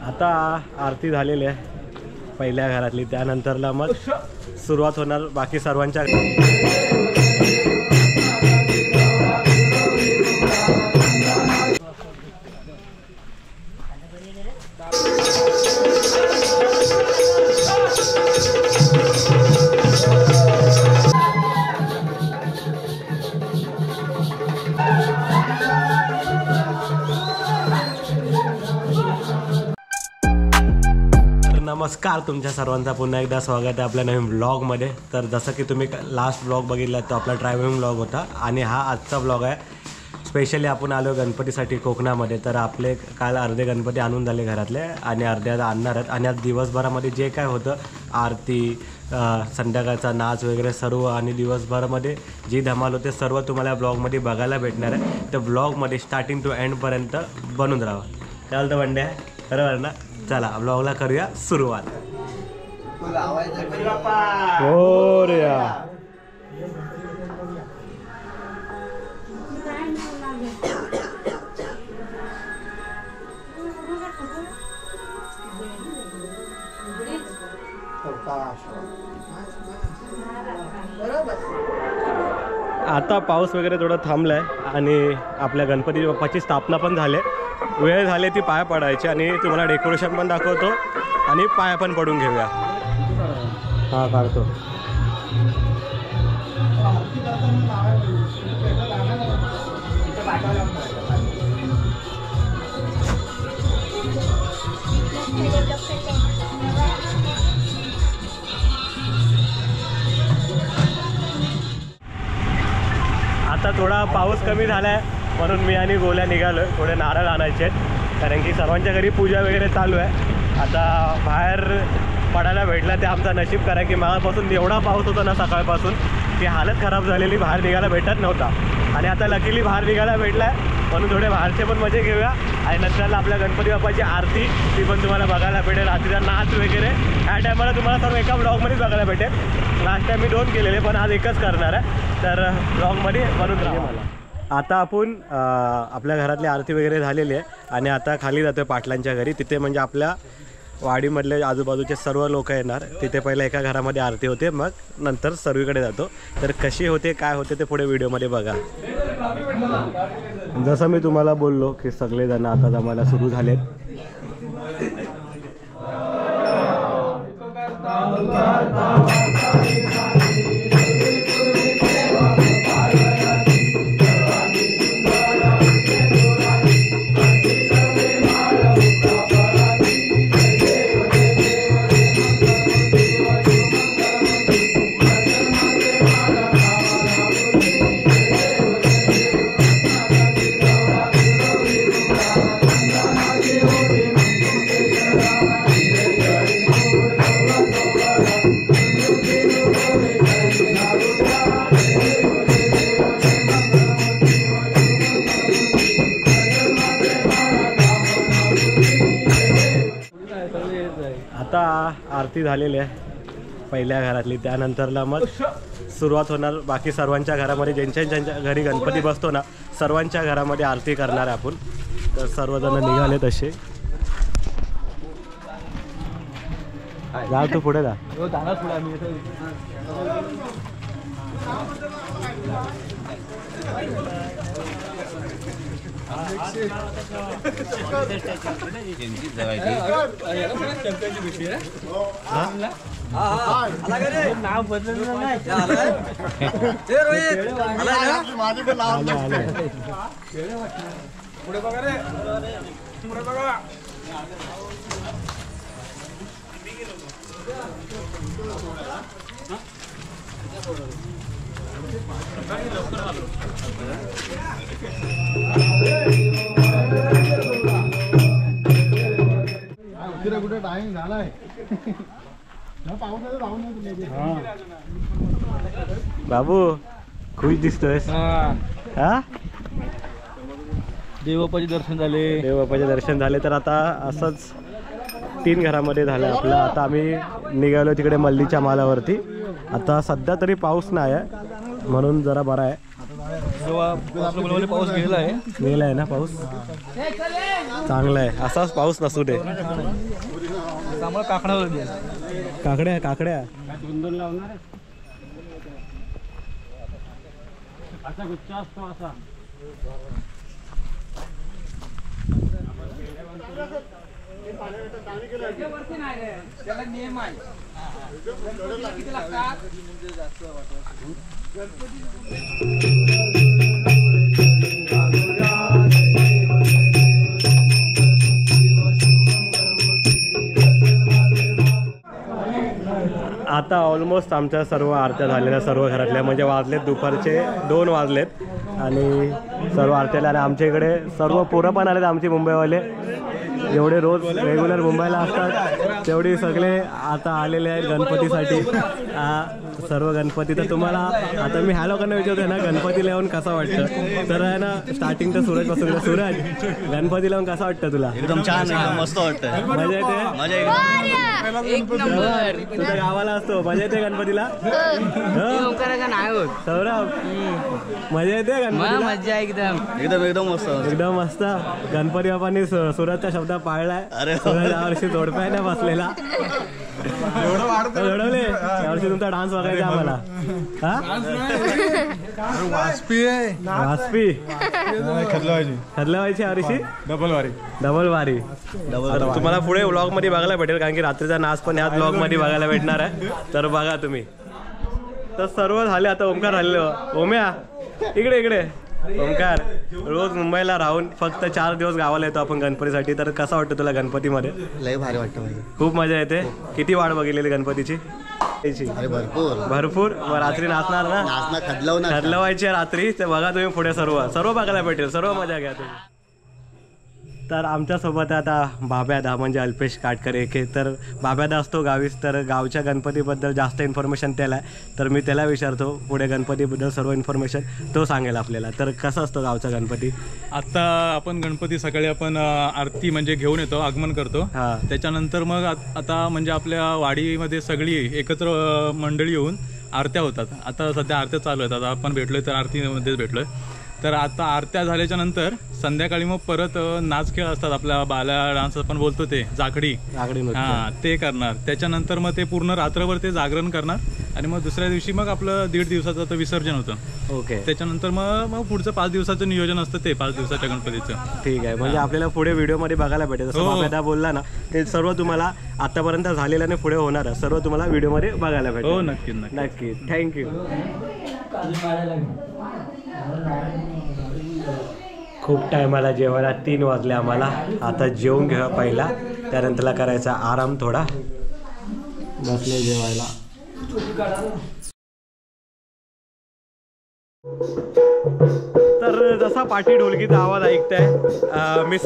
आता आरती झालेली आहे पहिल्या घरातली, त्यानंतरला मग सुरुवात होणार बाकी सर्वांच्या। नमस्कार, तुमच्या सर्वांचा पुन्हा एकदा स्वागत आहे आपल्या नवीन ब्लॉगमध्ये। तर जसं की तुम्ही लास्ट ब्लॉग बघितला तो आपला ट्रॅव्हलिंग ब्लॉग होता आणि हा आजचा ब्लॉग आहे। स्पेशली आपण आलो गणपतीसाठी कोकणामध्ये। तर आपले काल अर्धे गणपती आणून झाले घरातले आणि अर्धे आणणार आहेत आणि आज दिवसभरामध्ये जे काय होतं आरती, संध्याकाळचा नाच वगैरे सर्व आणि दिवसभरामध्ये जी धमाल होते सर्व तुम्हाला ब्लॉगमध्ये बघायला भेटणार आहे। तर ब्लॉगमध्ये स्टार्टिंग टू एंडपर्यंत बनून राहा। चालतं वंडे आहे बरोबर ना? चला ब्लॉगला करूया सुरुवात। आता पाऊस वगैरे थोडा थांबलाय आणि आपल्या गणपती बाप्पाची स्थापना पण झाली। वेळ झाली ती पाया पडायची आणि तुम्हाला डेकोरेशन पण दाखवतो आणि पाया पण पडून घेऊया। हा काढतो। आता थोडा पाऊस कमी झालाय म्हणून मी आणि गोल्या निघालो थोडे नारळ आणायचे आहेत, कारण की सर्वांच्या घरी पूजा वगैरे चालू आहे। आता बाहेर पडायला भेटला ते आमचा नशीब, कारण की मागापासून एवढा पाऊस होता ना सकाळपासून की हालत खराब झालेली, बाहेर निघायला भेटत नव्हता। आणि आता लकीली बाहेर निघायला भेटला आहे म्हणून थोडे बाहेरचे पण मजे घेऊया आणि नंतरला आपल्या गणपती बाप्पाची आरती ती पण तुम्हाला बघायला भेटेल। रात्रीचा नाच वगैरे ह्या टायमाला तुम्हाला सर्व एका ब्लॉगमध्येच बघायला भेटेल। लास्ट टाइम मी 2 केलेले पण आज एकच करणार आहे, तर ब्लॉगमध्ये बनून राहा मला। आता आपण आपल्या घरातली आरती वगैरे झालेली आहे आणि आता खाली जातो पाटलांच्या घरी। तिथे म्हणजे आपल्या वाडीमधले आजूबाजूचे सर्व लोक येणार। तिथे पहिला एका घरामध्ये आरती होते, मग नंतर सर्वीकडे जातो। तर कशी होते काय होते ते पुढे व्हिडिओमध्ये बघा। जसं मी तुम्हाला बोललो की सगळेजण आता जमायला सुरू झालेत। आता आरती झालेली आहे पहिल्या घरातली, त्यानंतरला मग सुरुवात होणार बाकी सर्वांच्या घरामध्ये। ज्यांच्या घरी गणपती बसतो ना सर्वांच्या घरामध्ये आरती करणार आहे आपण। तर सर्वजण निघाले तसे। जा तू पुढे जा। नाव बदललं नाही पुढे बघा रे, पुढे बघा। कुठे टाइम झालाय बाबू, खुश दिसतोयस। हा देवबाप्पाचे दर्शन झाले, देवबाप्पाचे दर्शन झाले। तर आता असंच 3 घरामध्ये झालं आपलं। आता आम्ही निघालो तिकडे मल्लीच्या मालावरती। आता सध्या तरी पाऊस नाही आहे म्हणून जरा बरा आहे। पाऊस गेला आहे ना पाऊस चांगला आहे असाच पाऊस नसू दे काकड्या काकड्या असा गुच्छा असतो असा आता ऑलमोस्ट आमच्या सर्व आरत्या झालेल्या सर्व घरातल्या म्हणजे वाजलेत दुपारचे 2 वाजलेत आणि सर्व आरत्याला आणि आमच्या इकडे सर्व पोरं पण आलेत आमचे मुंबईवाले जेवढे रोज रेग्युलर मुंबईला असतात तेवढे सगळे आता आलेले आहेत गणपतीसाठी सर्व गणपती तर तुम्हाला आता मी ह्या लोकांना विचारतोय ना गणपतीला येऊन कसं वाटतं तर आहे ना स्टार्टिंग तर सूरज पासून सूरज गणपतीला येऊन कसं वाटतं तुला एकदम छान एकदम मस्त वाटतं मजा येते मजा येते तुझ्या गावाला असतो मजा येते गणपतीला सौरभ मजा येते गणपतीला मजा एकदम एकदम एकदम मस्त एकदम मस्त गणपती बाप्पांनी सूरजचा शब्द पाळलाय सूरज यावर्षी जोडप्याने बसलेला घडवले यावर्षी तुमचा डान्स बघायचा आम्हाला वाजपी खदलवायची यावर्षी डबल वारी तुम्हाला पुढे व्लॉग मध्ये बघायला भेटेल कारण की रात्रीचा नाच पण ह्याच व्लॉग मध्ये बघायला भेटणार आहे तर बघा तुम्ही तर सर्व झाले आता ओमकार झालेलं ओम्या इकडे इकडे ओमकार रोज मुंबईला राहून फक्त 4 दिवस गावाला येतो आपण गणपतीसाठी तर कसं वाटतं तुला गणपतीमध्ये लय भारी वाटतं खूप मजा येते किती वाट बघितलेली गणपतीची भरपूर मग रात्री नाचणार ना खदलवायची रात्री तर बघा तुम्ही पुढे सर्व बघायला भेटेल सर्व मजा घ्या तुम्ही तर आमच्यासोबत आता बाब्यादा म्हणजे अल्पेश काटकर एके तर बाब्यादा असतो गावीच तर गावच्या गणपतीबद्दल जास्त इन्फॉर्मेशन त्याला आहे तर मी त्याला विचारतो पुढे गणपतीबद्दल सर्व इन्फॉर्मेशन तो सांगेल आपल्याला तर कसं असतो गावचा गणपती आता आपण गणपती सकाळी आपण आरती म्हणजे घेऊन येतो आगमन करतो त्याच्यानंतर मग आता म्हणजे आपल्या वाडीमध्ये सगळी एकत्र मंडळी येऊन आरत्या होतात आता सध्या आरत्या चालू आहेत आता आपण भेटलोय तर आरतीमध्येच भेटलोय तर आता आरत्या झाल्याच्या नंतर संध्याकाळी मग परत नाच खेळ असतात आपल्या बाला डान्स आपण बोलतो ते जाखडी ते करणार त्याच्यानंतर मग ते पूर्ण रात्रभर ते जागरण करणार आणि मग दुसऱ्या दिवशी मग आपलं 1.5 दिवसाचं विसर्जन होतं ओके त्याच्यानंतर मग पुढचं 5 दिवसाचं नियोजन असतं ते 5 दिवसाच्या गणपतीचं ठीक आहे म्हणजे आपल्याला पुढे व्हिडिओमध्ये बघायला भेटेल जसं बाब्यादा बोलला ना ते सर्व तुम्हाला आतापर्यंत झालेलं आणि पुढे होणार सर्व तुम्हाला व्हिडिओमध्ये बघायला भेटेल हो नक्की नक्की थँक्यू खूप टायमाला जेवायला 3 वाजले आम्हाला आता जेवून घ्या पहिला त्यानंतरला करायचा आराम थोडा बसले जेवायला तर जसा पाठी ढोलकीचा आवाज ऐकताय मी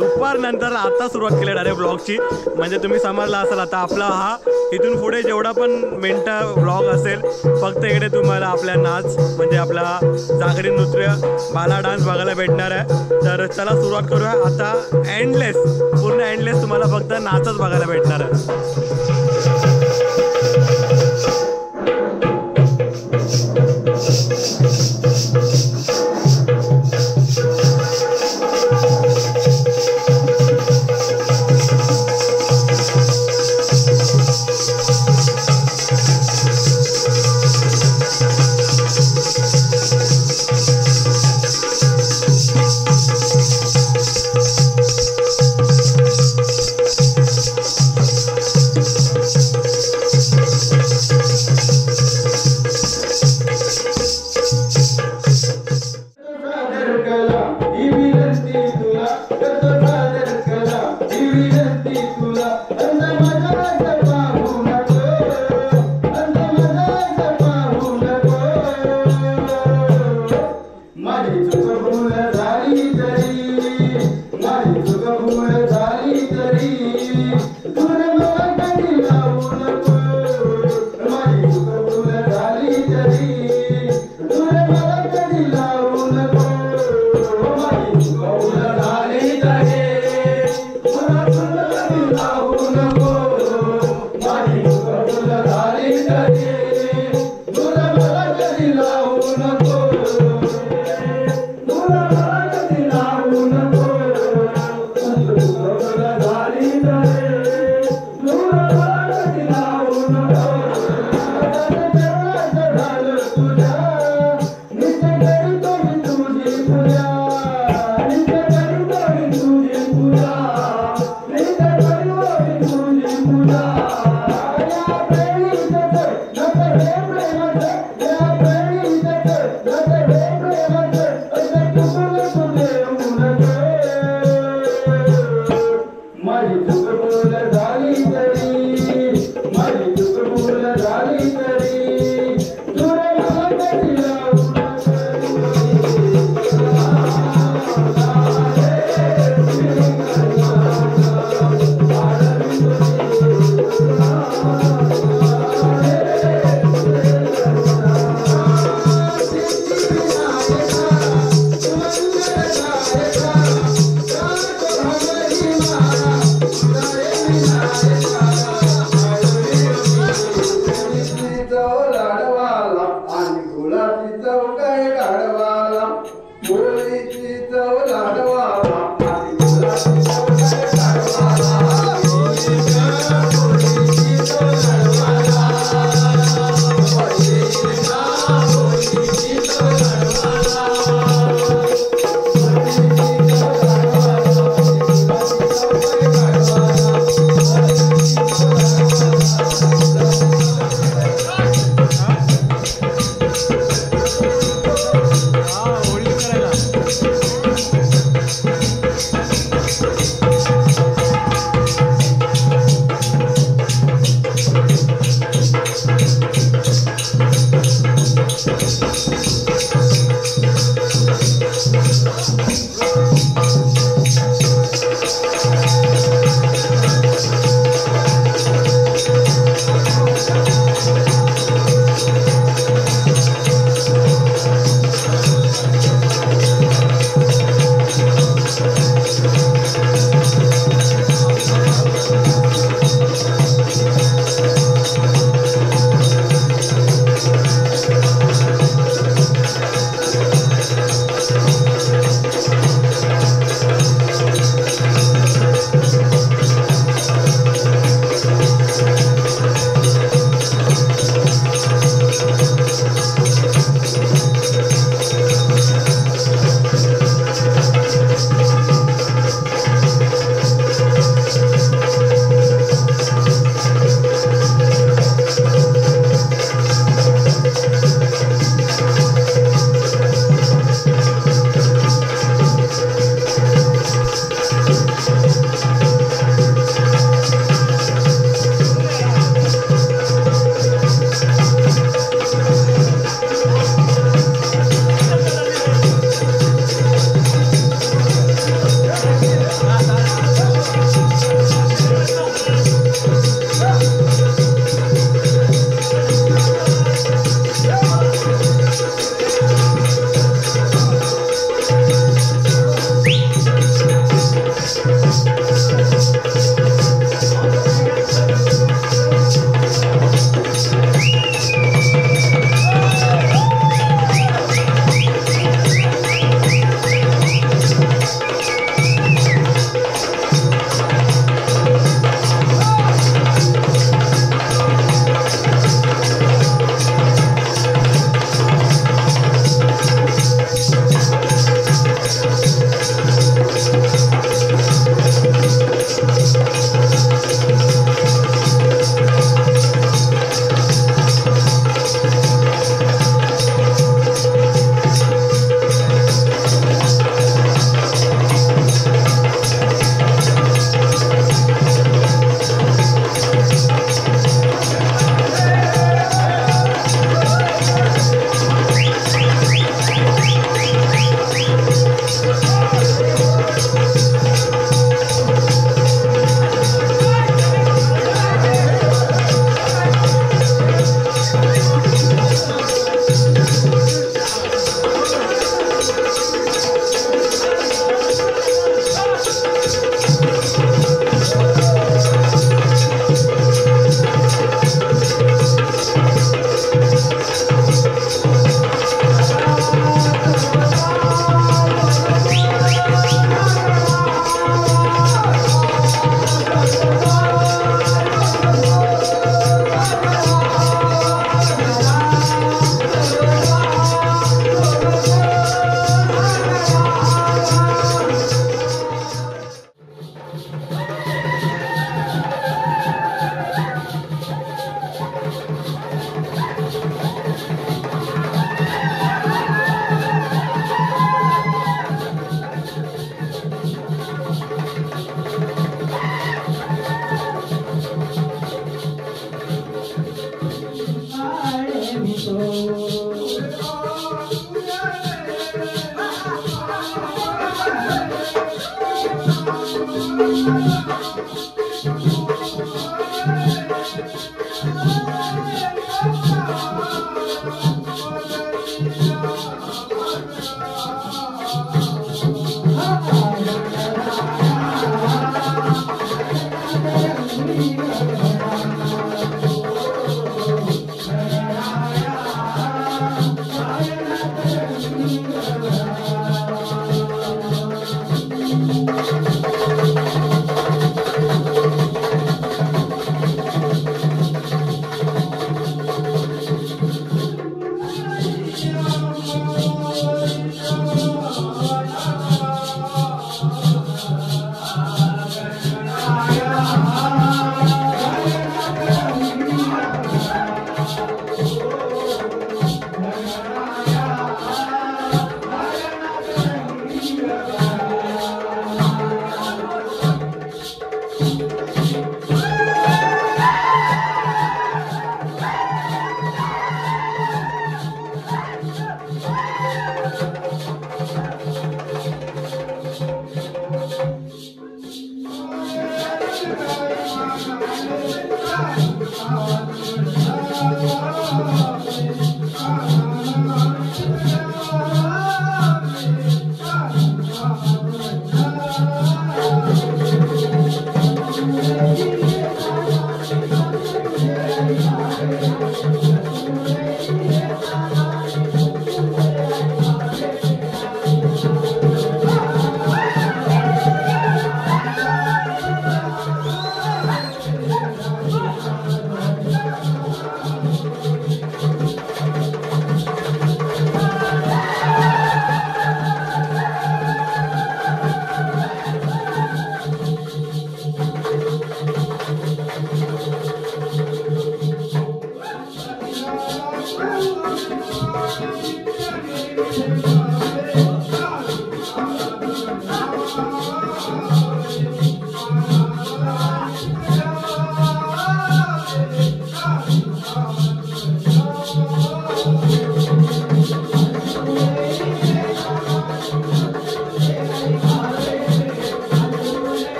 दुपार नंतर आता सुरुवात केली डायरेक्ट ब्लॉगची म्हणजे तुम्ही समजला असाल आता आपला हा इथून पुढे जेवढा पण मिनटं ब्लॉग असेल फक्त इकडे तुम्हाला आपल्या नाच म्हणजे आपला जागरी नृत्य बाला डान्स बघायला भेटणार आहे तर चला सुरुवात करूया आता एंडलेस पूर्ण एंडलेस तुम्हाला फक्त नाचच बघायला भेटणार आहे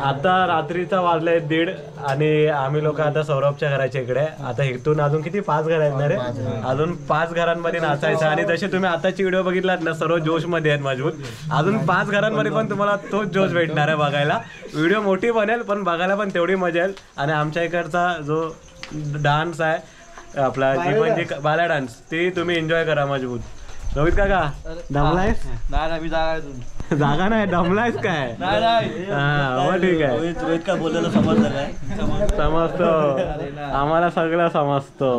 आता रात्रीचा वाजलाय 1:30 आणि आम्ही लोक आता सौरभच्या घराच्या इकडे. आता इथून अजून किती 5 घर आहेत ना रे, अजून 5 घरांमध्ये नाचायचं. आणि जसे तुम्ही आताची व्हिडिओ बघितलात ना, सर्व जोश मध्ये आहेत मजबूत. अजून 5 घरांमध्ये पण तुम्हाला तोच जोश भेटणार आहे बघायला. व्हिडिओ मोठी बनेल पण बघायला पण तेवढी मजा येईल. आणि आमच्या इकडचा जो डान्स आहे आपला जी बाला डान्स, ते तुम्ही एन्जॉय करा मजबूत. रोहित काका दमलायस? जागा नाही, दमलायस काय? हा ठीक आहे. रोहित काय बोललेलं समजलं काय? समजतो, आम्हाला सगळं समजतो.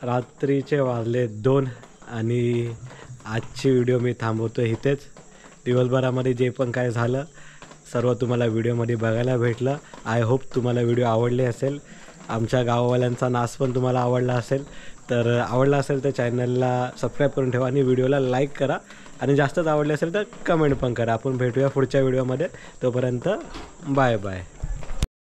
रात्रीचे वाजले 2 आणि आजची व्हिडिओ मी थांबवतो इथेच. दिवसभरामध्ये जे पण काय झालं सर्व तुम्हाला व्हिडिओमध्ये बघायला भेटलं. आय होप तुम्हाला व्हिडिओ आवडले असेल. आमच्या गाववाल्यांचा नाच पण तुम्हाला आवडला असेल. तर आवडला असेल तर चॅनलला सबस्क्राईब करून ठेवा आणि व्हिडिओला लाईक करा. आणि जास्तच आवडले असेल तर कमेंट पण करा. आपण भेटूया पुढच्या व्हिडिओमध्ये. तोपर्यंत बाय बाय.